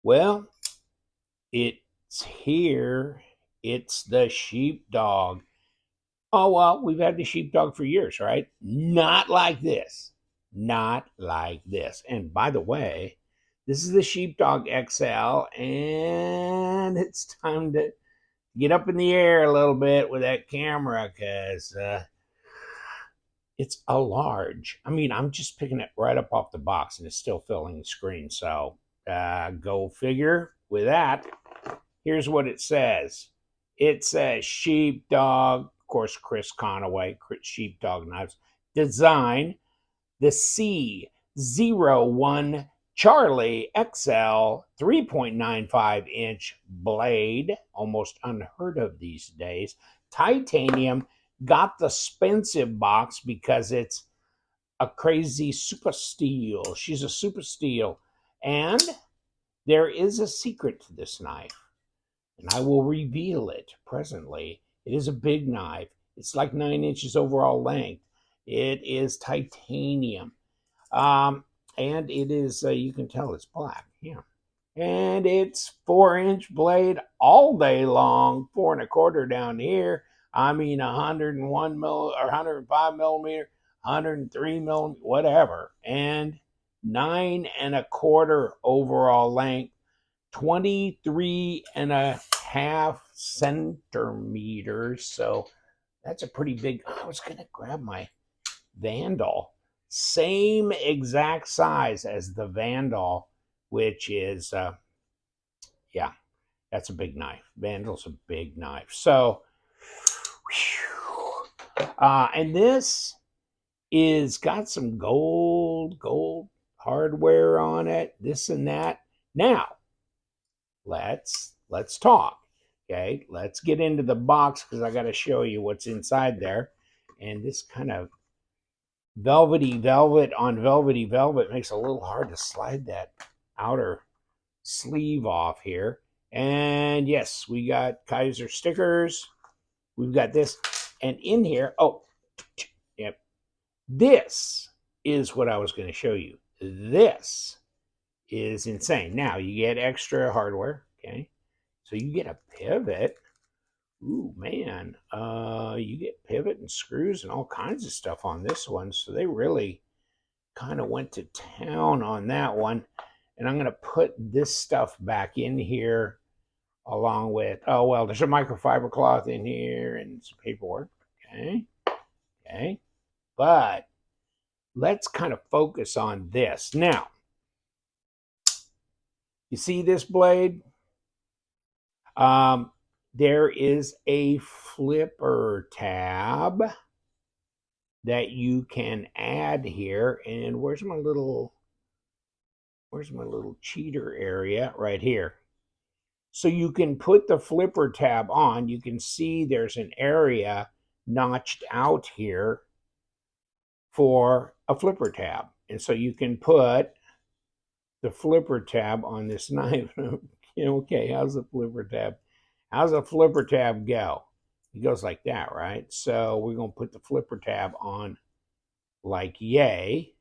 Well, it's here. It's the sheepdog. Oh, well, we've had the sheepdog for years, right? Not like this. Not like this. And by the way, this is the Sheepdog XL, and it's time to get up in the air a little bit with that camera because it's a large. I mean, I'm just picking it right up off the box and it's still filling the screen. So go figure with that. Here's what it says. It says Sheepdog, of course, Chris Conaway, Sheepdog Knives, design the C01 Charlie XL 3.95-inch blade, almost unheard of these days. Titanium, got the expensive box because it's a crazy super steel. She's a super steel. And there is a secret to this knife, and I will reveal it presently. It is a big knife. It's like 9 inches overall length. It is titanium. And it is, you can tell it's black. Yeah. And it's 4-inch blade all day long, 4 1/4 down here. I mean, 101 mil or 105 millimeter, 103 millimeter, whatever. And 9 1/4 overall length, 23.5 centimeters. So that's a pretty big. I was going to grab my Vandal. Same exact size as the Vandal, which is, yeah, that's a big knife. Vandal's a big knife. So, and this is got some gold hardware on it, this and that. Now, let's talk. Okay, let's get into the box because I got to show you what's inside there. And this kind of velvety velvet on velvety velvet makes it a little hard to slide that outer sleeve off here. And yes, we got Kizer stickers. We've got this. And in here, oh, yep, this is what I was going to show you. This is insane. Now, you get extra hardware, okay? So you get a pivot. Ooh, man. You get pivot and screws and all kinds of stuff on this one. So they really kind of went to town on that one. And I'm going to put this stuff back in here along with, oh, well, there's a microfiber cloth in here and some paperwork. Okay. Okay. But let's kind of focus on this. Now, you see this blade? There is a flipper tab that you can add here. And where's my little cheater area? Right here. So you can put the flipper tab on. You can see there's an area notched out here for a flipper tab. And so you can put the flipper tab on this knife. Okay, how's the flipper tab? How's a flipper tab go? It goes like that, right? So we're going to put the flipper tab on like yay,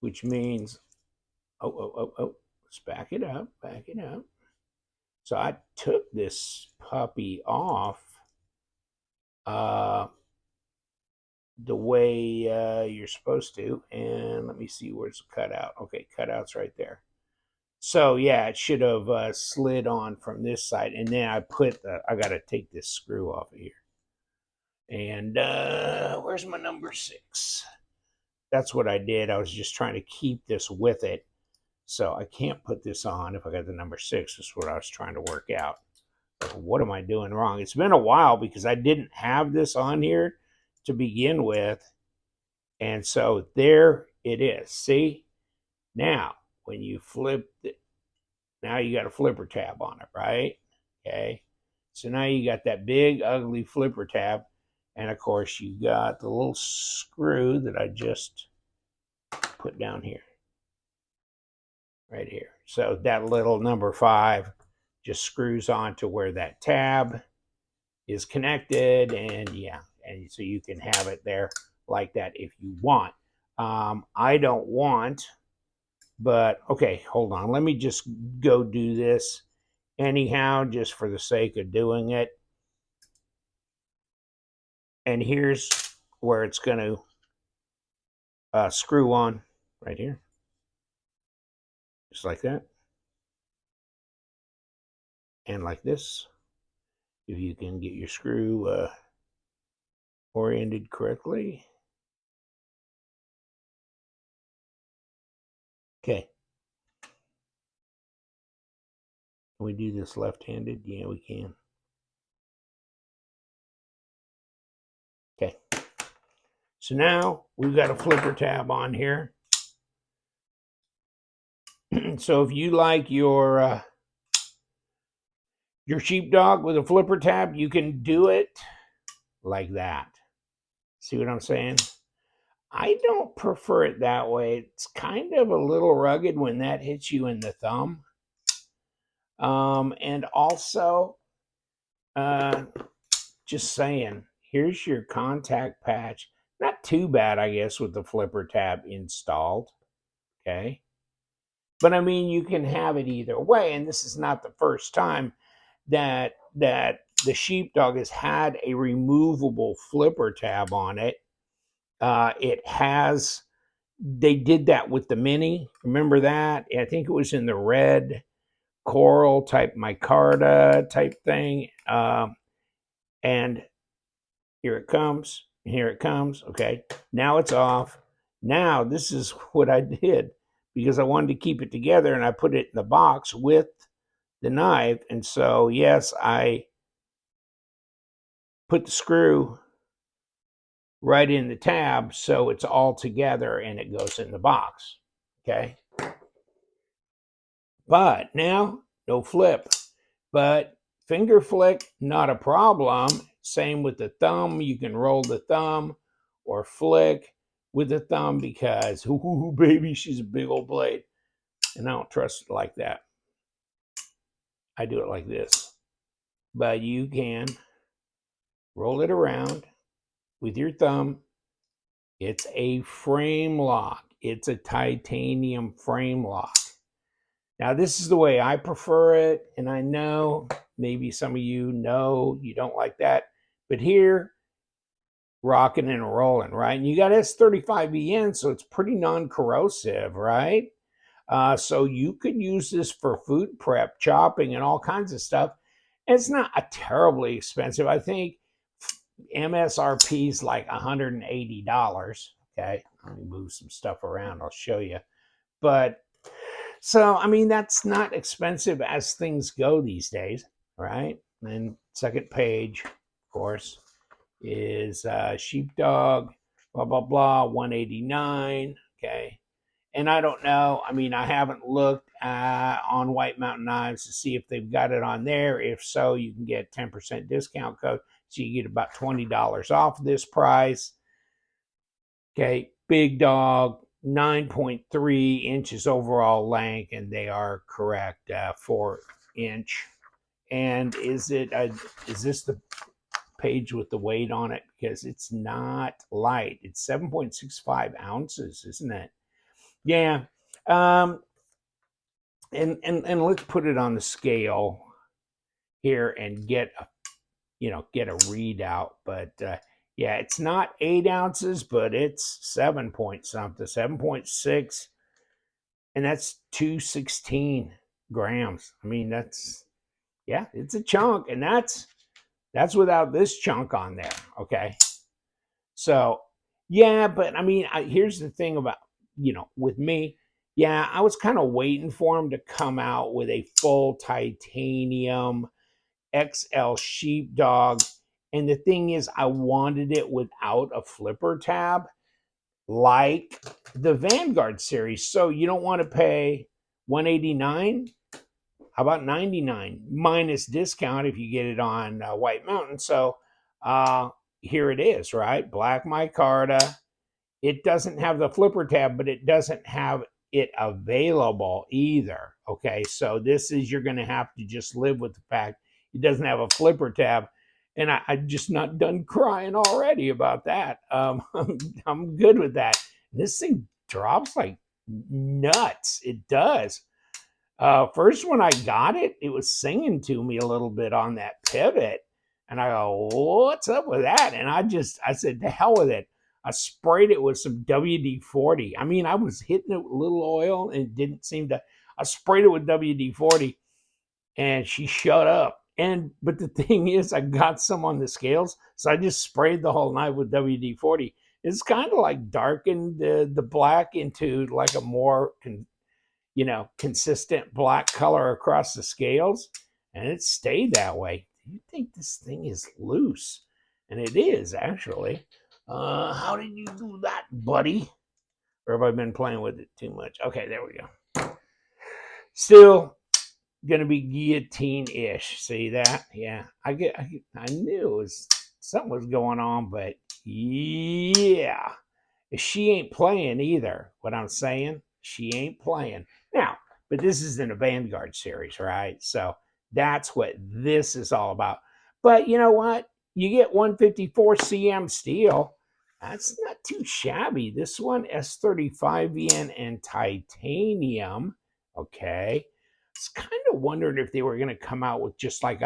which means, let's back it up. So I took this puppy off the way you're supposed to. And let me see where's the cutout. Okay, cutout's right there. So yeah, it should have slid on from this side. And then I got to take this screw off of here. And where's my number 6? That's what I did. I was just trying to keep this with it. So I can't put this on if I got the number 6. That's what I was trying to work out. Like, what am I doing wrong? It's been a while because I didn't have this on here to begin with. And so there it is. See? Now, when you flip it, now you got a flipper tab on it, right? Okay. So now you got that big, ugly flipper tab. And of course, you got the little screw that I just put down here. Right here. So that little number 5 just screws on to where that tab is connected. And yeah, and so you can have it there like that if you want. I don't want But okay, hold on. Let me just go do this anyhow, just for the sake of doing it. And here's where it's going to screw on right here, just like that. And like this, if you can get your screw oriented correctly. Okay. Can we do this left-handed? Yeah, we can. Okay. So now we've got a flipper tab on here. So if you like your sheepdog with a flipper tab, you can do it like that. See what I'm saying? I don't prefer it that way. It's kind of a little rugged when that hits you in the thumb. And also, just saying, here's your contact patch. Not too bad, I guess, with the flipper tab installed. Okay. But I mean, you can have it either way. And this is not the first time that the sheepdog has had a removable flipper tab on it. They did that with the Mini. Remember that? I think it was in the red coral type micarta type thing. And here it comes. Here it comes. Okay. Now it's off. Now this is what I did because I wanted to keep it together, and I put it in the box with the knife. And so, yes, I put the screw right in the tab so it's all together and it goes in the box. Okay. But now, no flip. But finger flick, not a problem. Same with the thumb. You can roll the thumb or flick with the thumb because, ooh, baby, she's a big old blade. And I don't trust it like that. I do it like this. But you can roll it around with your thumb. It's a frame lock. It's a titanium frame lock. Now, this is the way I prefer it, and I know maybe some of you know you don't like that, but here, rocking and rolling, right? And you got S35EN, so it's pretty non-corrosive, right? So you could use this for food prep, chopping, and all kinds of stuff. And it's not a terribly expensive. I think MSRP is like $180. Okay, let me move some stuff around. I'll show you. But so, I mean, that's not expensive as things go these days, right? And second page, of course, is sheepdog, blah, blah, blah, 189. Okay. And I don't know. I mean, I haven't looked on White Mountain Knives to see if they've got it on there. If so, you can get 10% discount code. So you get about $20 off this price. Okay. Big dog, 9.3 inches overall length, and they are correct, 4-inch. And is this the page with the weight on it? Because it's not light. It's 7.65 ounces, isn't it? Yeah. And let's put it on the scale here and get a readout. But yeah, it's not 8 ounces, but it's 7 point something, 7.6, and that's 216 grams. I mean, it's a chunk, and that's without this chunk on there. Okay. So yeah, but I mean, here's the thing about, with me, yeah, I was kind of waiting for him to come out with a full titanium XL sheepdog. And the thing is, I wanted it without a flipper tab like the Vanguard series. So you don't want to pay $189. How about $99 minus discount if you get it on White Mountain? So here it is, right? Black micarta. It doesn't have the flipper tab, but it doesn't have it available either. Okay, so this is, you're going to have to just live with the fact it doesn't have a flipper tab. And I'm just not done crying already about that. I'm good with that. This thing drops like nuts. It does. First, when I got it, it was singing to me a little bit on that pivot. And I go, what's up with that? And I said, to hell with it. I sprayed it with some WD-40. I mean, I was hitting it with a little oil and it didn't seem to. I sprayed it with WD-40 and she shut up. But the thing is, I got some on the scales. So I just sprayed the whole night with WD-40. It's kind of like darkened the black into like a more consistent black color across the scales, and it stayed that way. You think this thing is loose? And it is actually. How did you do that, buddy? Or have I been playing with it too much? Okay, there we go. Still gonna be guillotine-ish. See that? Yeah, I knew it was something was going on, but yeah, she ain't playing either. What I'm saying, she ain't playing now. But this is in a Vanguard series, right? So that's what this is all about. But you know what? You get 154 cm steel. That's not too shabby. This one, S35VN and titanium. Okay. I was kind of wondering if they were going to come out with just like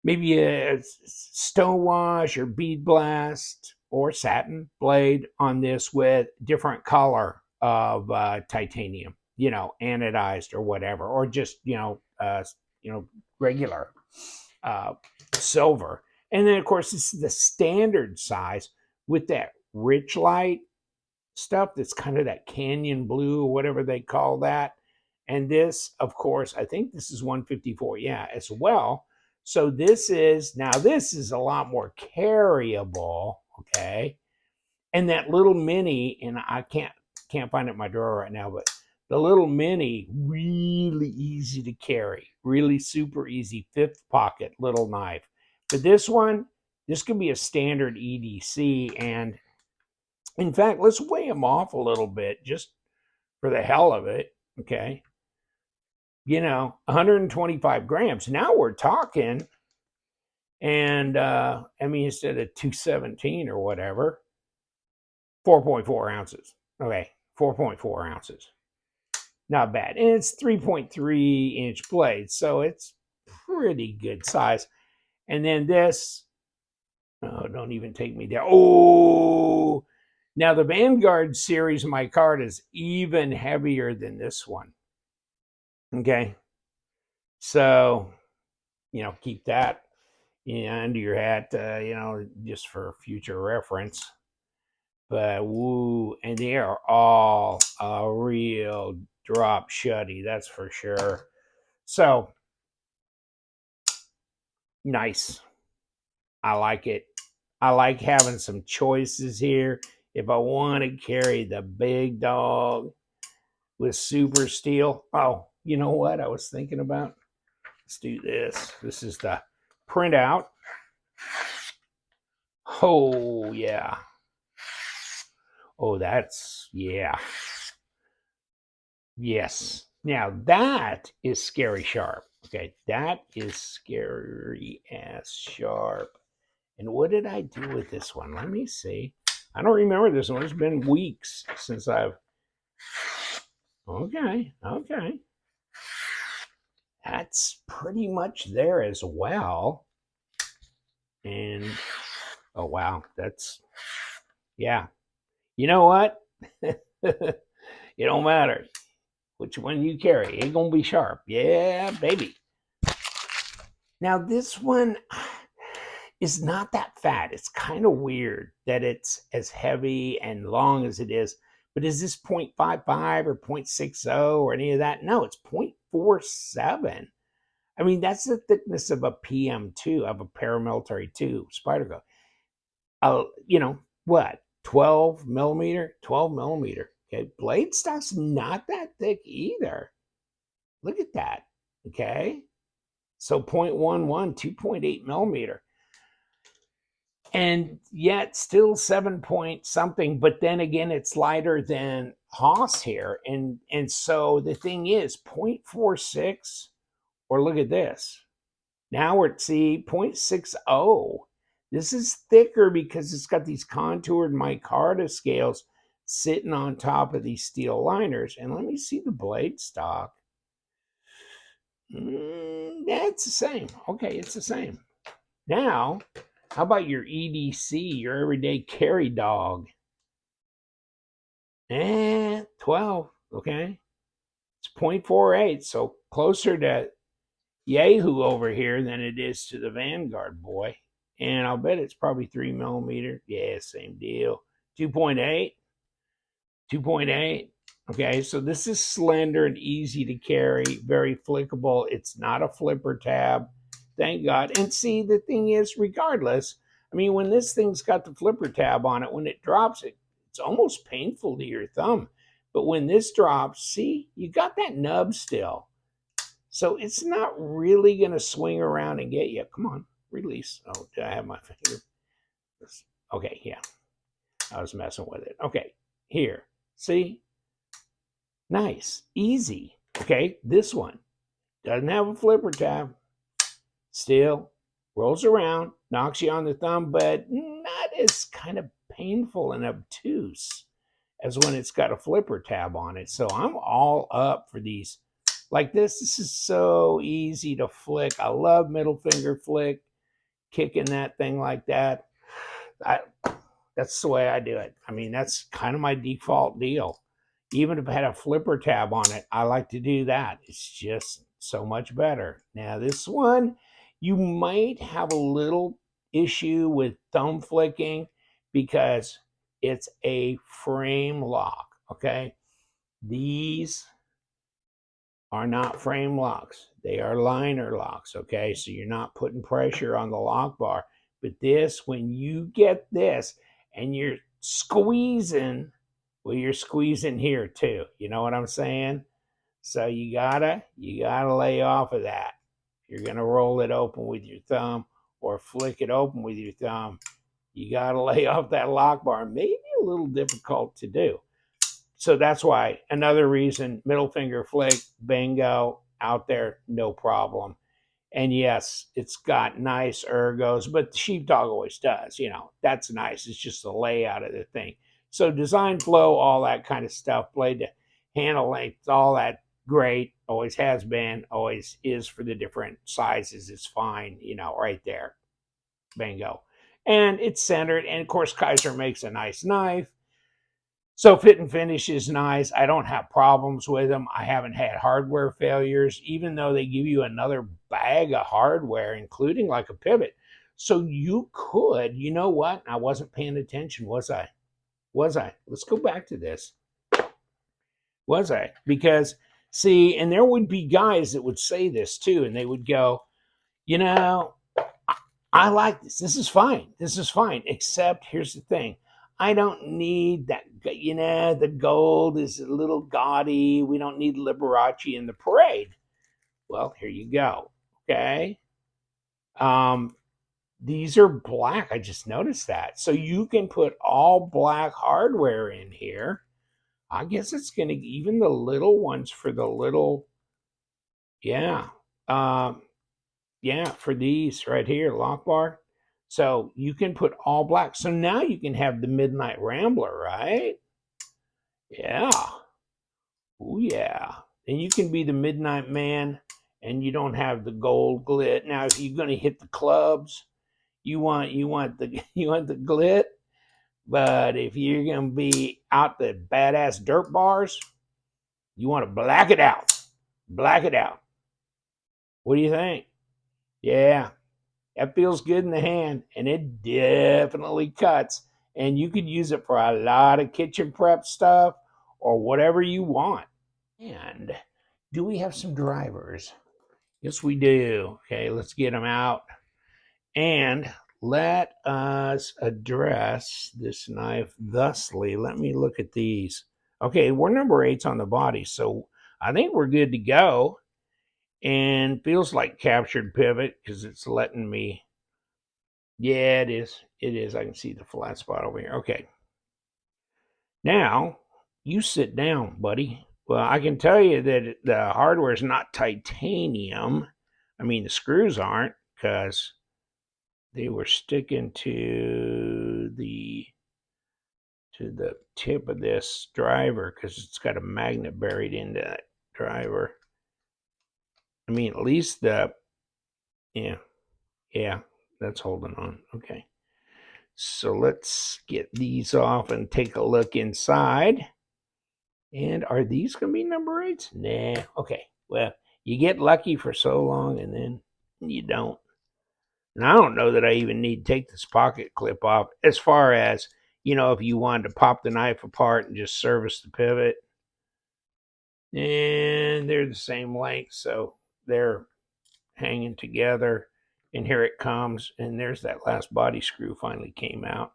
maybe a stone wash or bead blast or satin blade on this with different color of titanium, anodized or whatever, or just regular silver. And then of course this is the standard size with that rich light stuff that's kind of that canyon blue or whatever they call that. And this, of course, I think this is 154, yeah, as well. So this is a lot more carryable, okay? And that little mini, and I can't find it in my drawer right now, but the little mini, really easy to carry, really super easy, fifth pocket little knife. But this one, this could be a standard EDC, and in fact, let's weigh them off a little bit just for the hell of it, okay? 125 grams. Now we're talking. And instead of 217 or whatever, 4.4 ounces. Okay, 4.4 ounces. Not bad. And it's 3.3-inch blades, so it's pretty good size. And then this, don't even take me there. Oh, now the Vanguard series micarta is even heavier than this one. Okay, so keep that under your hat, just for future reference. But woo, and they are all a real drop shutty, that's for sure. So nice. I like it. I like having some choices here. If I want to carry the big dog with super steel, oh, you know what I was thinking about? Let's do this. This is the printout. Oh, yeah. Oh, that's, yeah. Yes. Now, that is scary sharp. Okay, that is scary ass sharp. And what did I do with this one? Let me see. I don't remember this one. It's been weeks since I've... Okay. That's pretty much there as well. And, oh, wow. That's, yeah. You know what? It don't matter which one you carry. It's going to be sharp. Yeah, baby. Now, this one is not that fat. It's kind of weird that it's as heavy and long as it is. But is this 0.55 or 0.60 or any of that? No, it's 0.47. I mean, that's the thickness of a PM2, of a paramilitary 2 Spyderco. What? 12 millimeter? 12 millimeter. Okay, blade stock's not that thick either. Look at that. Okay, so 0.11, 2.8 millimeter. And yet still 7 point something, but then again, it's lighter than Haas here. And so the thing is 0.46, or look at this. Now we're at 0.60. This is thicker because it's got these contoured micarta scales. sitting on top of these steel liners. And let me see the blade stock. Yeah, it's the same. Okay, it's the same. Now, how about your EDC, your everyday carry dog? 12, okay. It's 0.48, so closer to Yahoo over here than it is to the Vanguard boy. And I'll bet it's probably 3 millimeter. Yeah, same deal. 2.8. 2.8. Okay, so this is slender and easy to carry, very flickable. It's not a flipper tab, thank God. And see, the thing is, regardless, I mean, when this thing's got the flipper tab on it, when it drops it, it's almost painful to your thumb. But when this drops, see, you got that nub still. So it's not really going to swing around and get you. Come on, release. Oh, did I have my finger? Okay, yeah. I was messing with it. Okay, here. See? Nice. Easy. Okay, this one doesn't have a flipper tab. Still rolls around, knocks you on the thumb, but not as kind of painful and obtuse as when it's got a flipper tab on it. So I'm all up for these. Like this is so easy to flick. I love middle finger flick, kicking that thing like that. That's the way I do it. I mean, that's kind of my default deal. Even if I had a flipper tab on it, I like to do that. It's just so much better. Now, this one, you might have a little issue with thumb flicking because it's a frame lock, okay? These are not frame locks. They are liner locks, okay? So you're not putting pressure on the lock bar. But this, when you get this and you're squeezing, well, you're squeezing here too. You know what I'm saying? So you gotta lay off of that. If you're gonna roll it open with your thumb or flick it open with your thumb, you gotta lay off that lock bar. Maybe a little difficult to do. So that's why another reason, middle finger flick, bingo, out there, no problem. And yes, it's got nice ergos, but the Sheepdog always does. You know, that's nice. It's just the layout of the thing. So design flow, all that kind of stuff, blade to handle length, all that great. Always has been, always is for the different sizes. It's fine, you know, right there. Bingo. And it's centered. And of course, Kizer makes a nice knife. So fit and finish is nice. I don't have problems with them. I haven't had hardware failures, even though they give you another bag of hardware, including like a pivot. So you could, you know what? I wasn't paying attention, was I? Was I? Let's go back to this. Was I? Because, see, and there would be guys that would say this too, and they would go, you know, I like this. This is fine. This is fine. Except here's the thing. I don't need that. You know, the gold is a little gaudy. We don't need Liberace in the parade. Well, here you go. Okay. These are black. I just noticed that. So you can put all black hardware in here. I guess it's going to, even the little ones for the little, yeah. Yeah, for these right here, lock bar. So you can put all black. So now you can have the Midnight Rambler, right? Yeah. Oh yeah. And you can be the Midnight Man and you don't have the gold glit. Now if you're gonna hit the clubs, you want the you want the glit. But if you're gonna be out the badass dirt bars, you want to black it out. Black it out. What do you think? Yeah. That feels good in the hand, and it definitely cuts. And you could use it for a lot of kitchen prep stuff or whatever you want. And do we have some drivers? Yes, we do. Okay, let's get them out. And let us address this knife thusly. Let me look at these. Okay, we're number 8's on the body, so I think we're good to go. And feels like captured pivot because it's letting me. Yeah, it is. It is. I can see the flat spot over here. Okay. Now, you sit down, buddy. Well, I can tell you that the hardware is not titanium. I mean, the screws aren't because they were sticking to the to the tip of this driver because it's got a magnet buried into that driver. I mean, at least yeah, that's holding on. Okay. So let's get these off and take a look inside. And are these going to be number 8s? Nah. Okay. Well, you get lucky for so long and then you don't. And I don't know that I even need to take this pocket clip off as far as, if you wanted to pop the knife apart and just service the pivot. And they're the same length, so they're hanging together. And here it comes. And there's that last body screw finally came out.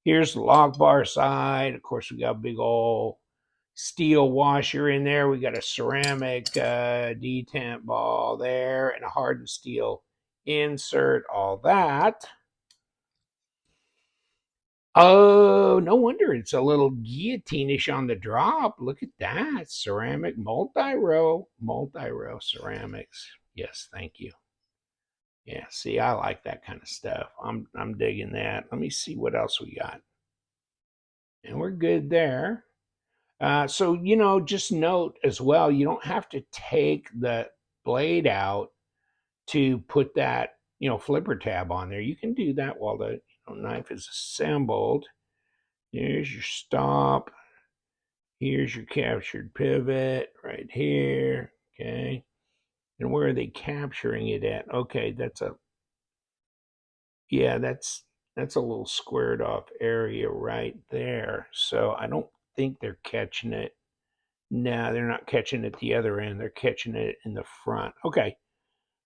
Here's the lock bar side. Of course, we got a big old steel washer in there. We got a ceramic detent ball there and a hardened steel insert, all that. Oh, no wonder it's a little guillotine-ish on the drop. Look at that. Ceramic multi-row ceramics. Yes, thank you. Yeah, see, I like that kind of stuff. I'm digging that. Let me see what else we got. And we're good there. So, just note as well, you don't have to take the blade out to put that, flipper tab on there. You can do that while the knife is assembled. Here's your stop. Here's your captured pivot right here. Okay. And where are they capturing it at? Okay, that's a little squared off area right there. So I don't think they're catching it. No, they're not catching it at the other end. They're catching it in the front. Okay.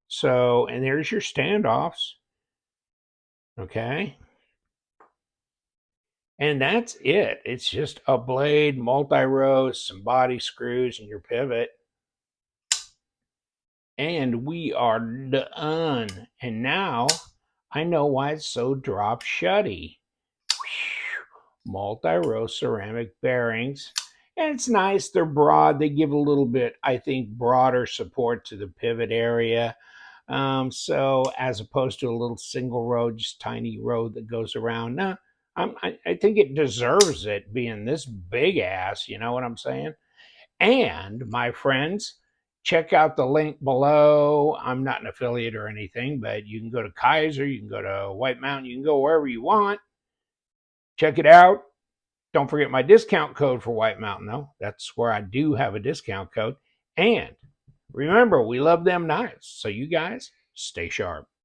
So, and there's your standoffs. Okay. And that's it. It's just a blade, multi-row, some body screws, and your pivot. And we are done. And now I know why it's so drop shutty. Multi-row ceramic bearings. And it's nice. They're broad. They give a little bit, I think, broader support to the pivot area. So as opposed to a little single row, just tiny row that goes around. Now, I think it deserves it being this big ass. You know what I'm saying? And my friends, check out the link below. I'm not an affiliate or anything, but you can go to Kizer, you can go to White Mountain, you can go wherever you want. Check it out. Don't forget my discount code for White Mountain, though. That's where I do have a discount code. And remember, we love them knives. So you guys stay sharp.